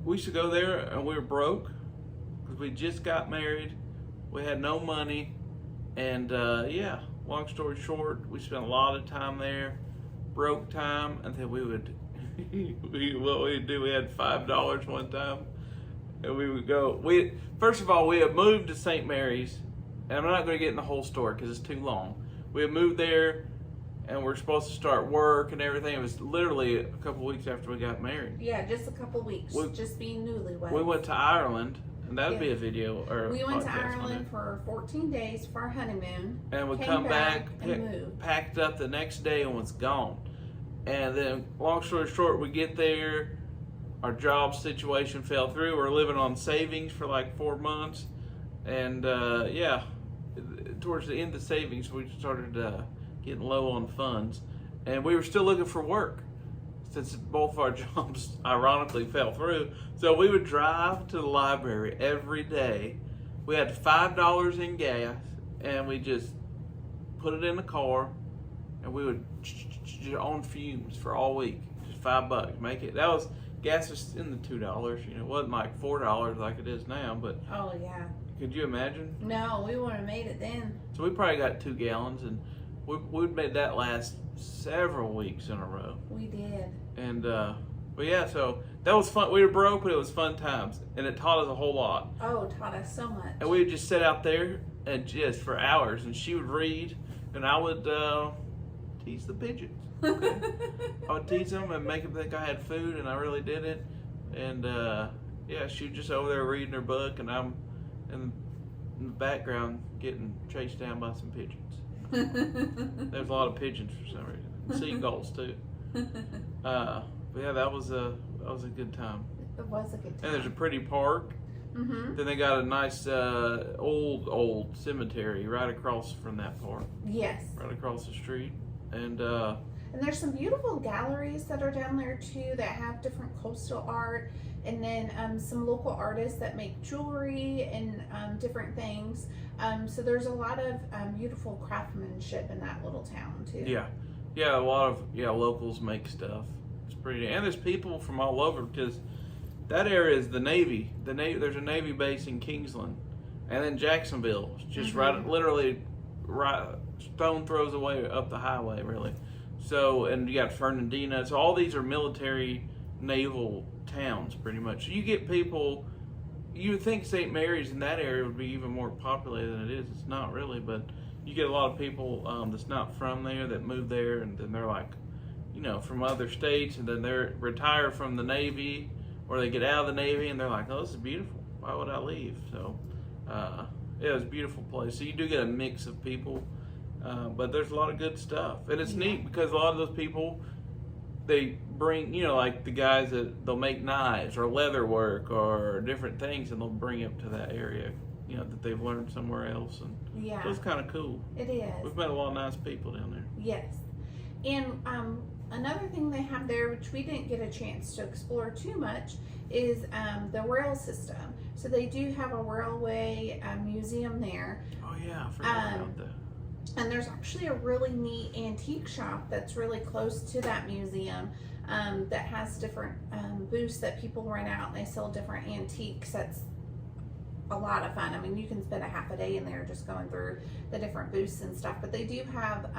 we used to go there and we were broke because we just got married. We had no money. And yeah, long story short, we spent a lot of time there, broke time, and then we would, what we'd do, we had $5 one time, and we would go. First of all, we had moved to St. Mary's, and I'm not going to get in the whole story because it's too long. We had moved there, and we're supposed to start work and everything. It was literally a couple weeks after we got married. Yeah, just a couple weeks, just being newlyweds. We went to Ireland. And that'd be a video or we went to podcast Ireland for 14 days for our honeymoon. And we come back packed up the next day and was gone. And then, long story short, we get there, our job situation fell through. We're living on savings for like 4 months. And yeah, towards the end of savings, we started getting low on funds. And we were still looking for work, since both of our jobs ironically fell through. So we would drive to the library every day. We had $5 in gas, and we just put it in the car, and we would on fumes for all week. Just $5, make it. That was, gas was in the $2. You know, it wasn't like $4 like it is now, but oh yeah. Could you imagine? No, we wouldn't have made it then. So we probably got 2 gallons, and we'd made that last several weeks in a row. We did. And but yeah, so that was fun. We were broke, but it was fun times, and it taught us a whole lot. Oh, it taught us so much. And we would just sit out there and just for hours, and she would read, and I would tease the pigeons. Okay? I would tease them and make them think I had food, and I really didn't. And yeah, she was just over there reading her book, and I'm in the background getting chased down by some pigeons. There's a lot of pigeons for some reason. Seagulls too. But yeah, that was a good time. It was a good time. And there's a pretty park. Mm-hmm. Then they got a nice old cemetery right across from that park. Yes. Right across the street. And there's some beautiful galleries that are down there too that have different coastal art, and then some local artists that make jewelry and different things. So there's a lot of beautiful craftsmanship in that little town too. Yeah, a lot of locals make stuff. It's pretty, and there's people from all over because that area is the Navy. There's a Navy base in Kingsland, and then Jacksonville, just literally stone throws away up the highway, really. So, and you got Fernandina. So all these are military, naval towns, pretty much. So you get people. You would think St. Mary's in that area would be even more populated than it is. It's not really, but you get a lot of people that's not from there that move there, and then they're like, from other states, and then they're retired from the Navy, or they get out of the Navy, and they're like, oh, this is beautiful. Why would I leave? So, yeah, it's a beautiful place. So you do get a mix of people, but there's a lot of good stuff. And it's neat because a lot of those people, they bring, like the guys they'll make knives or leather work or different things, and they'll bring it to that area, that they've learned somewhere else. And yeah, so it's kind of cool. It is. We've met a lot of nice people down there. Yes. And another thing they have there, which we didn't get a chance to explore too much, is the rail system. So they do have a railway museum there. Oh yeah, I forgot about that. And there's actually a really neat antique shop that's really close to that museum that has different booths that people rent out, and they sell different antiques. That's a lot of fun. I mean, you can spend a half a day in there just going through the different booths and stuff, but they do have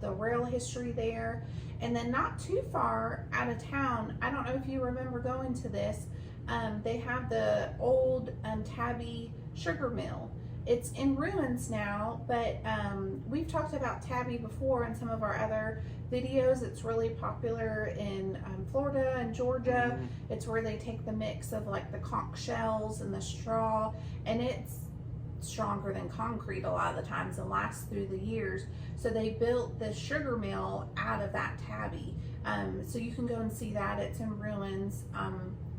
the rail history there. And then not too far out of town, I don't know if you remember going to this, they have the old Tabby sugar mill. It's in ruins now, but we've talked about Tabby before in some of our other videos. It's really popular in Florida and Georgia. It's where they take the mix of like the conch shells and the straw, and it's stronger than concrete a lot of the times and lasts through the years. So they built the sugar mill out of that Tabby. So you can go and see that. It's in ruins.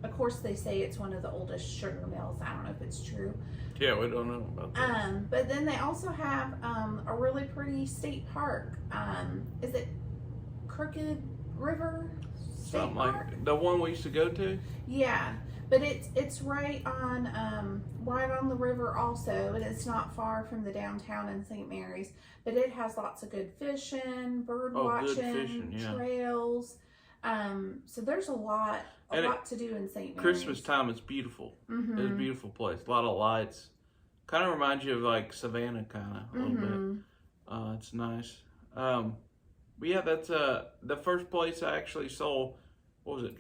Of course, they say it's one of the oldest sugar mills. I don't know if it's true. Yeah, we don't know about that. But then they also have a really pretty state park. Is it Crooked River State Something Park? like the one we used to go to? Yeah, but it's right on the river also, and it's not far from the downtown in St. Mary's. But it has lots of good fishing, bird watching, good fishing, yeah. trails. So there's a lot to do in St. Mary's. Christmas time is beautiful. Mm-hmm. It's a beautiful place. A lot of lights. Kind of reminds you of like Savannah, kind of a little bit. It's nice. But yeah, that's the first place I actually saw. What was it?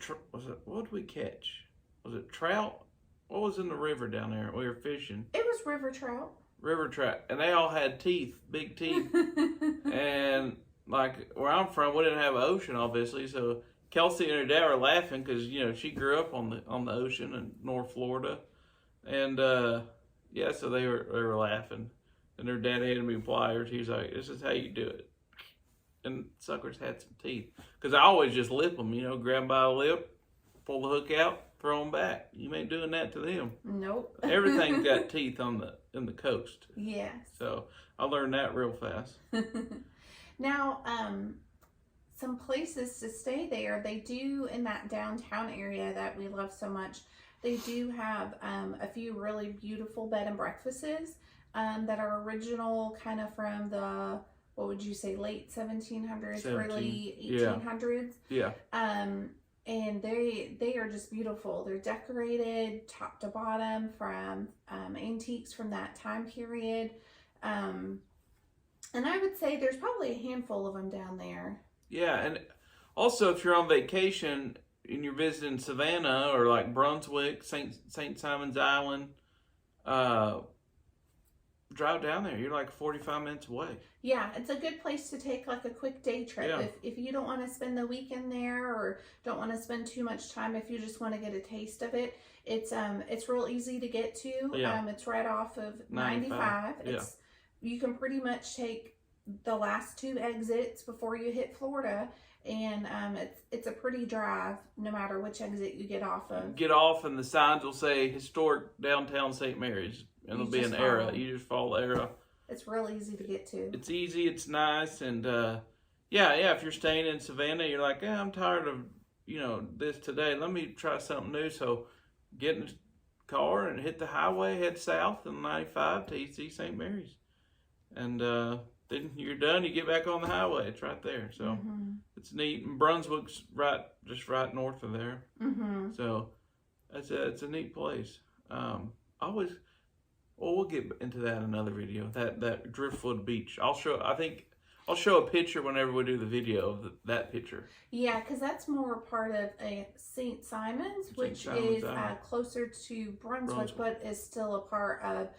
What did we catch? Was it trout? What was in the river down there? We were fishing. It was river trout. River trout, and they all had teeth, big teeth. And like where I'm from, we didn't have an ocean, obviously. So Kelsey and her dad were laughing because she grew up on the ocean in North Florida, and yeah, so they were laughing. And their dad handed me pliers. He's like, "This is how you do it." And suckers had some teeth because I always just lip them, grab by a lip, pull the hook out, throw them back. You ain't doing that to them. Nope. Everything's got teeth in the coast. Yes. So I learned that real fast. Now, some places to stay there, they do in that downtown area that we love so much. They do have a few really beautiful bed and breakfasts that are original, kind of from the, what would you say, late 1700s, early 1800s. Yeah. And they are just beautiful. They're decorated top to bottom from antiques from that time period. And I would say there's probably a handful of them down there. Yeah, and also if you're on vacation and you're visiting Savannah or like Brunswick, St. Simon's Island, drive down there. You're like 45 minutes away. Yeah, it's a good place to take like a quick day trip. Yeah. If you don't want to spend the weekend there or don't want to spend too much time, if you just want to get a taste of it, it's real easy to get to. Yeah. It's right off of 95. Yeah. You can pretty much take the last two exits before you hit Florida, and it's a pretty drive no matter which exit you get off of. Get off and the signs will say historic downtown St. Mary's, and there'll be an arrow. You just follow the arrow. It's real easy to get to. It's easy, it's nice, and yeah, if you're staying in Savannah, you're like, I'm tired of this today. Let me try something new. So get in the car and hit the highway, head south on 95 to EC St. Mary's. And then you're done, you get back on the highway. It's right there. So it's neat. And Brunswick's just right north of there. So it's a neat place. We'll get into that in another video. That Driftwood Beach. I'll show a picture whenever we do the video of that picture. Yeah, because that's more part of a St. Simon's, which is closer to Brunswick, but is still a part of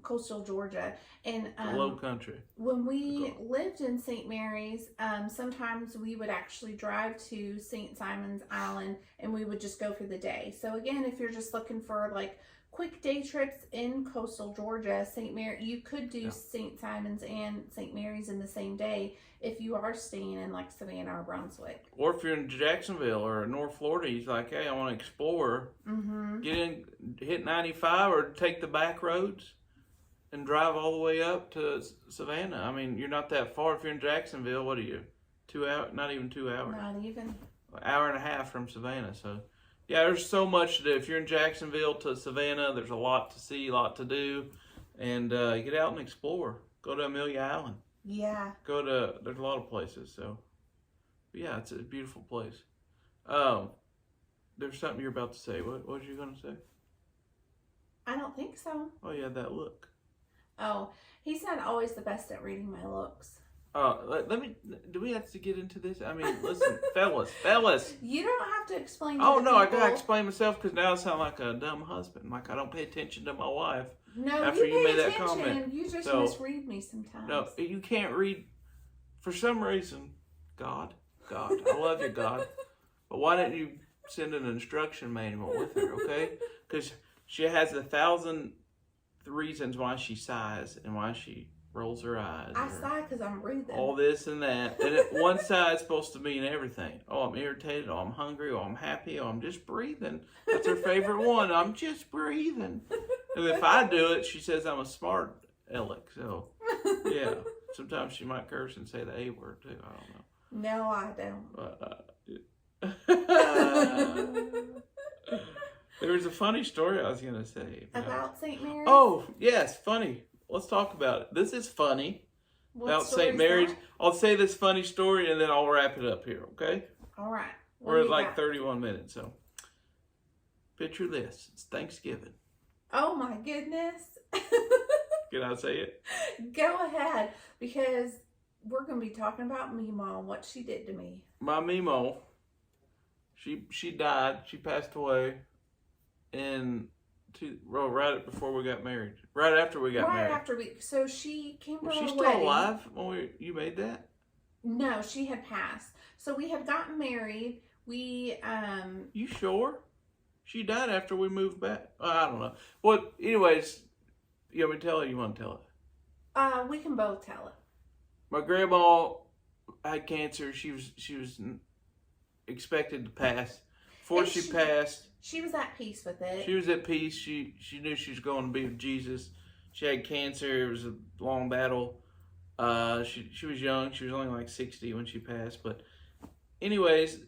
coastal Georgia. And low country. When we lived in St. Mary's, sometimes we would actually drive to St. Simon's Island and we would just go for the day. So again, if you're just looking for like quick day trips in coastal Georgia, St. Mary, you could do St. Simon's and St. Mary's in the same day if you are staying in like Savannah or Brunswick. Or if you're in Jacksonville or North Florida, you're like, hey, I want to explore. Get in, hit 95 or take the back roads and drive all the way up to Savannah. I mean, you're not that far. If you're in Jacksonville, what are you? 2 hours? Not even 2 hours. Not even. An hour and a half from Savannah. So, yeah, there's so much to do. If you're in Jacksonville to Savannah, there's a lot to see, a lot to do. And get out and explore. Go to Amelia Island. Yeah. There's a lot of places. So, but yeah, it's a beautiful place. There's something you're about to say. What was you going to say? I don't think so. Oh, yeah, that look. Oh, he's not always the best at reading my looks. Do we have to get into this? I mean, listen, fellas. You don't have to explain. Oh, no, I gotta explain myself because now I sound like a dumb husband. Like I don't pay attention to my wife. No, after you made pay that comment. You just misread me sometimes. No, you can't read. For some reason, God, I love you, God. But why didn't you send an instruction manual with her, okay? Because she has 1,000 reasons why she sighs and why she rolls her eyes. I sigh because I'm breathing. All this and that. And one side's supposed to mean everything. Oh, I'm irritated. Oh, I'm hungry. Oh, I'm happy. Oh, I'm just breathing. That's her favorite one. I'm just breathing. And if I do it, she says I'm a smart aleck. So, yeah. Sometimes she might curse and say the A word, too. I don't know. No, I don't. There was a funny story I was going to say. About St. Mary's? Oh, yes, funny. Let's talk about it. This is funny. About St. Mary's. I'll say this funny story and then I'll wrap it up here, okay? All right. We're at like 31 minutes, so picture this. It's Thanksgiving. Oh my goodness. Can I say it? Go ahead, because we're going to be talking about Meemaw and what she did to me. My Mimo, she died. She passed away right before we got married. Right after we got married. Right after so she came to Was our she still wedding. alive when you made that? No, she had passed. So we had gotten married. We You sure? She died after we moved back. I don't know. Well, anyways, you want me to tell it? You want to tell it? We can both tell it. My grandma had cancer. She was expected to pass. Before she passed, she was at peace with it. she was at peace. She knew she was going to be with Jesus. She had cancer. It was a long battle. She was young. She was only like 60 when she passed. But anyways,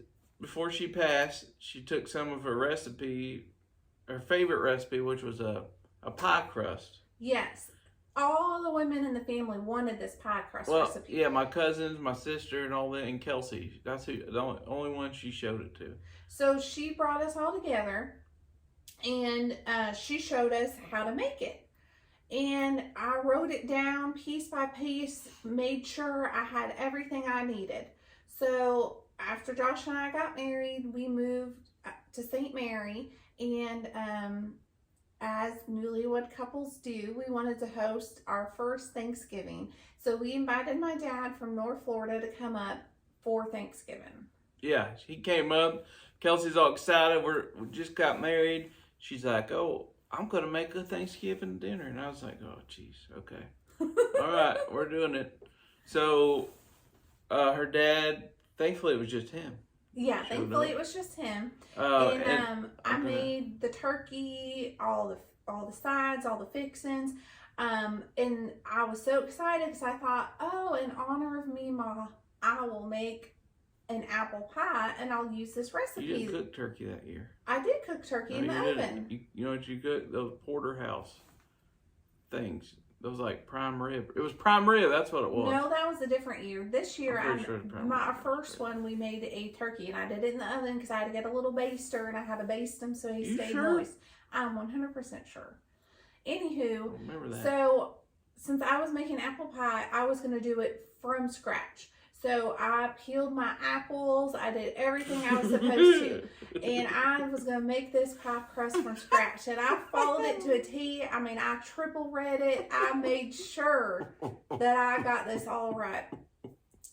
before she passed, she took some of her favorite recipe, which was a pie crust. Yes. All the women in the family wanted this pie crust recipe. Yeah, my cousins, my sister, and all that, and Kelsey. That's the only one she showed it to. So she brought us all together, and she showed us how to make it. And I wrote it down piece by piece, made sure I had everything I needed. So after Josh and I got married, we moved to St. Mary, and as newlywed couples do, we wanted to host our first Thanksgiving. So we invited my dad from North Florida to come up for Thanksgiving. Yeah, he came up. Kelsey's all excited. We just got married. She's like, "Oh, I'm going to make a Thanksgiving dinner." And I was like, "Oh, geez, okay. All right, we're doing it." So her dad, thankfully it was just him. Yeah, thankfully it was just him. I made the turkey, all the sides, all the fixings. And I was so excited because I thought, oh, in honor of Meemaw, I will make an apple pie and I'll use this recipe. You didn't cook turkey that year. I did cook turkey in the oven. You know what you cooked? Those porterhouse things. Those like prime rib. It was prime rib. That's what it was. No, that was a different year. This year, my first one, we made a turkey, and I did it in the oven because I had to get a little baster, and I had to baste him so he stayed moist. I'm 100% sure. Anywho, remember that. So since I was making apple pie, I was going to do it from scratch. So I peeled my apples. I did everything I was supposed to. And I was going to make this pie crust from scratch. And I followed it to a T. I mean, I triple read it. I made sure that I got this all right.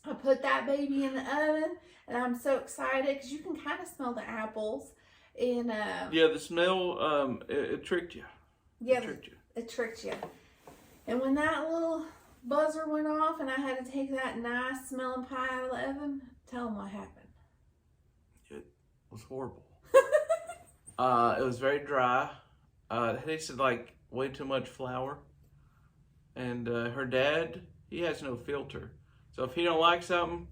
I put that baby in the oven. And I'm so excited because you can kind of smell the apples. And yeah, the smell, it tricked you. Yeah, it tricked you. And when that little buzzer went off and I had to take that nice smelling pie out of the oven, tell them what happened. It was horrible. It was very dry. It tasted like way too much flour. And her dad, he has no filter. So if he don't like something,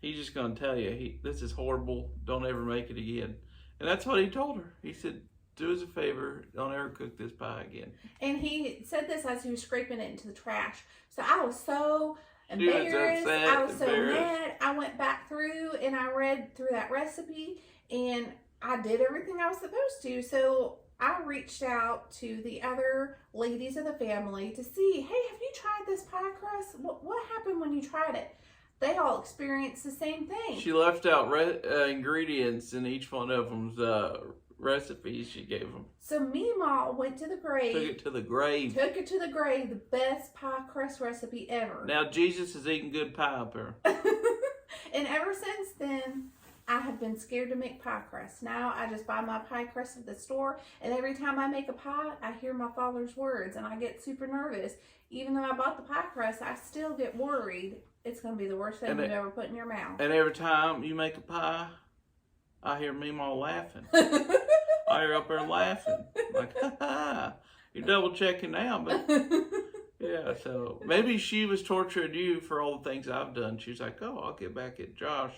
he's just going to tell you, this is horrible. Don't ever make it again. And that's what he told her. He said, do us a favor, don't ever cook this pie again. And he said this as he was scraping it into the trash. So I was so embarrassed. I was so mad. I went back through and I read through that recipe and I did everything I was supposed to. So I reached out to the other ladies of the family to see, hey, have you tried this pie crust? What happened when you tried it? They all experienced the same thing. She left out ingredients in each one of them's recipes she gave them. So Meemaw went to the grave. Took it to the grave. The best pie crust recipe ever. Now Jesus is eating good pie up there. And ever since then, I have been scared to make pie crust. Now I just buy my pie crust at the store, and every time I make a pie, I hear my father's words, and I get super nervous. Even though I bought the pie crust, I still get worried it's going to be the worst thing you've ever put in your mouth. And every time you make a pie, I hear Meemaw laughing. I hear up there laughing. Like, ha ha, you're double checking now, but yeah, so maybe she was torturing you for all the things I've done. She's like, oh, I'll get back at Josh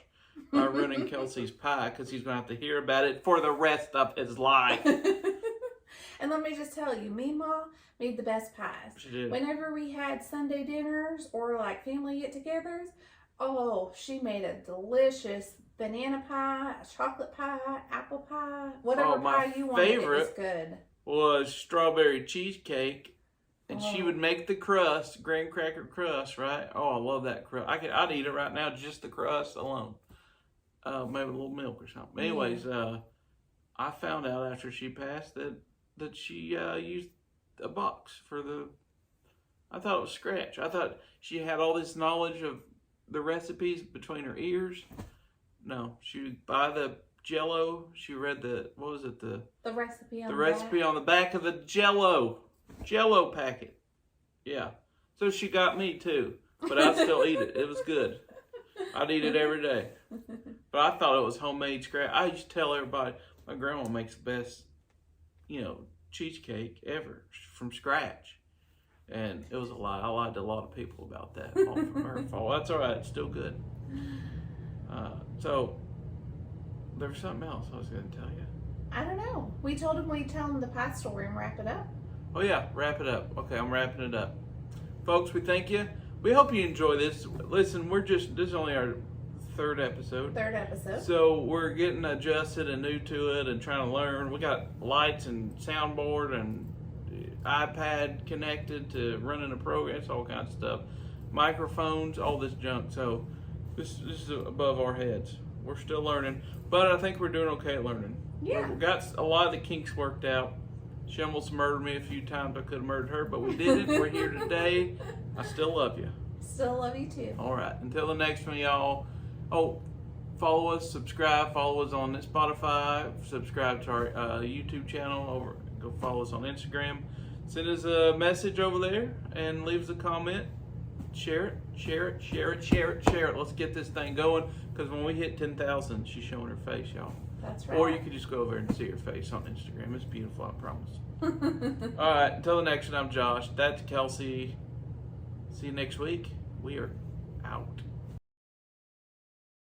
by ruining Kelsey's pie because he's going to have to hear about it for the rest of his life. And let me just tell you, Meemaw made the best pies. She did. Whenever we had Sunday dinners or like family get-togethers, oh, she made a delicious banana pie, chocolate pie, apple pie, whatever my pie you wanted. It was favorite good. Was strawberry cheesecake. And she Oh. would make the crust, graham cracker crust, right? Oh, I love that crust. I'd eat it right now, just the crust alone. Maybe a little milk or something. Anyways, I found out after she passed that she used a box for the. I thought it was scratch. I thought she had all this knowledge of the recipes between her ears. No, she would buy the Jello. She read the recipe on the recipe on the back of the Jello packet. Yeah. So she got me too, but I'd still eat it. It was good. I'd eat it every day. But I thought it was homemade scratch. I used to tell everybody my grandma makes the best, cheesecake ever from scratch. And it was a lie. I lied to a lot of people about that. All from her fault. That's all right. It's still good. So there was something else I was going to tell you. I don't know. We told him we'd tell him the pie story and wrap it up. Oh yeah, wrap it up. Okay, I'm wrapping it up. Folks, we thank you. We hope you enjoy this. Listen, this is only our third episode. So we're getting adjusted and new to it and trying to learn. We got lights and soundboard and iPad connected to running a program. It's all kinds of stuff. Microphones, all this junk. So this is above our heads. We're still learning, but I think we're doing okay at learning. Yeah. We got a lot of the kinks worked out. She almost murdered me a few times. I could have murdered her, but we did it. We're here today. I still love you. Still love you too. All right. Until the next one, y'all. Oh, follow us, subscribe. Follow us on Spotify. Subscribe to our YouTube channel. Go follow us on Instagram. Send us a message over there and leave us a comment. Share it. Let's get this thing going, because when we hit 10,000, she's showing her face, y'all. That's right. Or you can just go over and see her face on Instagram. It's beautiful, I promise. All right, until the next one, I'm Josh. That's Kelsey. See you next week. We are out.